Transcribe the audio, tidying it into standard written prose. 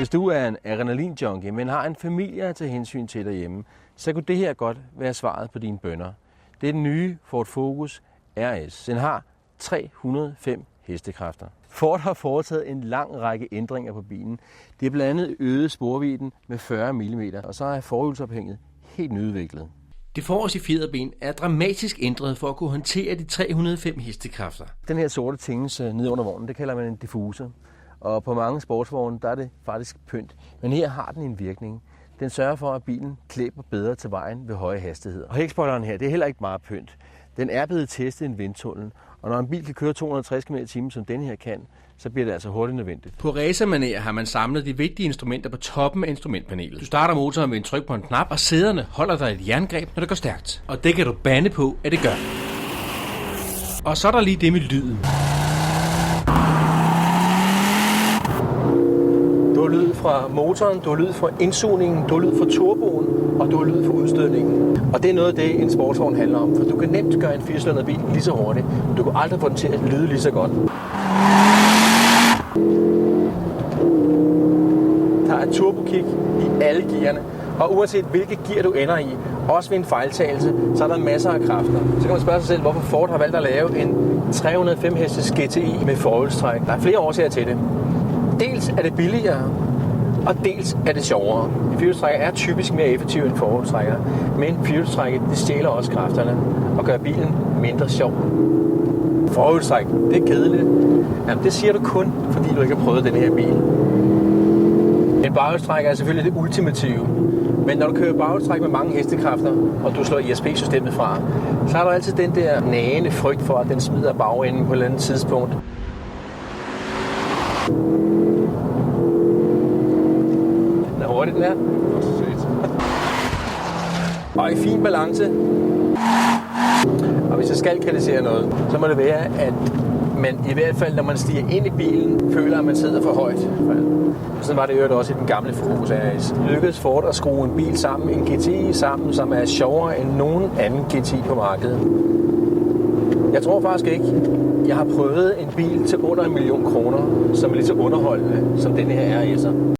Hvis du er en adrenalin-junkie, men har en familie at tage hensyn til derhjemme, så kunne det her godt være svaret på dine bønner. Det er den nye Ford Focus RS. Den har 305 hestekræfter. Ford har foretaget en lang række ændringer på bilen. Det er blandt andet øget sporvidden med 40 mm, og så er forhjulsophænget helt nyudviklet. Det forreste fjederben er dramatisk ændret for at kunne håndtere de 305 hestekræfter. Den her sorte tingelse nede under vognen, det kalder man en diffuser. Og på mange sportsvogne, der er det faktisk pynt. Men her har den en virkning. Den sørger for, at bilen klæber bedre til vejen ved høje hastigheder. Og hækspoileren her, det er heller ikke meget pynt. Den er blevet testet i en vindtunnel, og når en bil kan køre 260 km/t, som den her kan, så bliver det altså hurtigt nødvendigt. På racermanér har man samlet de vigtige instrumenter på toppen af instrumentpanelet. Du starter motoren ved en tryk på en knap, og sæderne holder dig et jerngreb, når det går stærkt. Og det kan du bande på, at det gør. Og så er der lige det med lyden. Du har lyd fra motoren, du har lyd fra indsugningen, du har lyd fra turboen, og du har lyd fra udstødningen. Og det er noget af det, en sportsvogn handler om, for du kan nemt gøre en 4-cylindret bil lige så hurtigt, men du kan aldrig få den til at lyde lige så godt. Der er turbokick i alle gearne, og uanset hvilket gear du ender i, også ved en fejltagelse, så er der masser af kræfter. Så kan man spørge sig selv, hvorfor Ford har valgt at lave en 305 hestes GTI med forhjulstræk. Der er flere årsager til det. Dels er det billigere, og dels er det sjovere. En firehjulstrækker er typisk mere effektiv end forhjulstrækker, men firehjulstrækket stjæler også kræfterne og gør bilen mindre sjov. Forhjulstræk, det er kedeligt. Jamen, det siger du kun, fordi du ikke har prøvet den her bil. En baghjulstrækker er selvfølgelig det ultimative, men når du kører baghjulstræk med mange hestekræfter, og du slår ESP-systemet fra, så har du altid den der nagende frygt for, at den smider bagenden på et eller andet tidspunkt. Den er hurtig, den her. Og i fin balance. Og hvis jeg skal kritisere noget, så må det være, at man i hvert fald, når man stiger ind i bilen, føler, at man sidder for højt. Sådan var det øvrigt også i den gamle Focus RS. Lykkedes Ford at skrue en bil sammen, en GTI sammen, som er sjovere end nogen anden GTI på markedet. Jeg tror faktisk ikke, jeg har prøvet en bil til under 1 million kroner, som er lige så underholdende som denne her RS'er.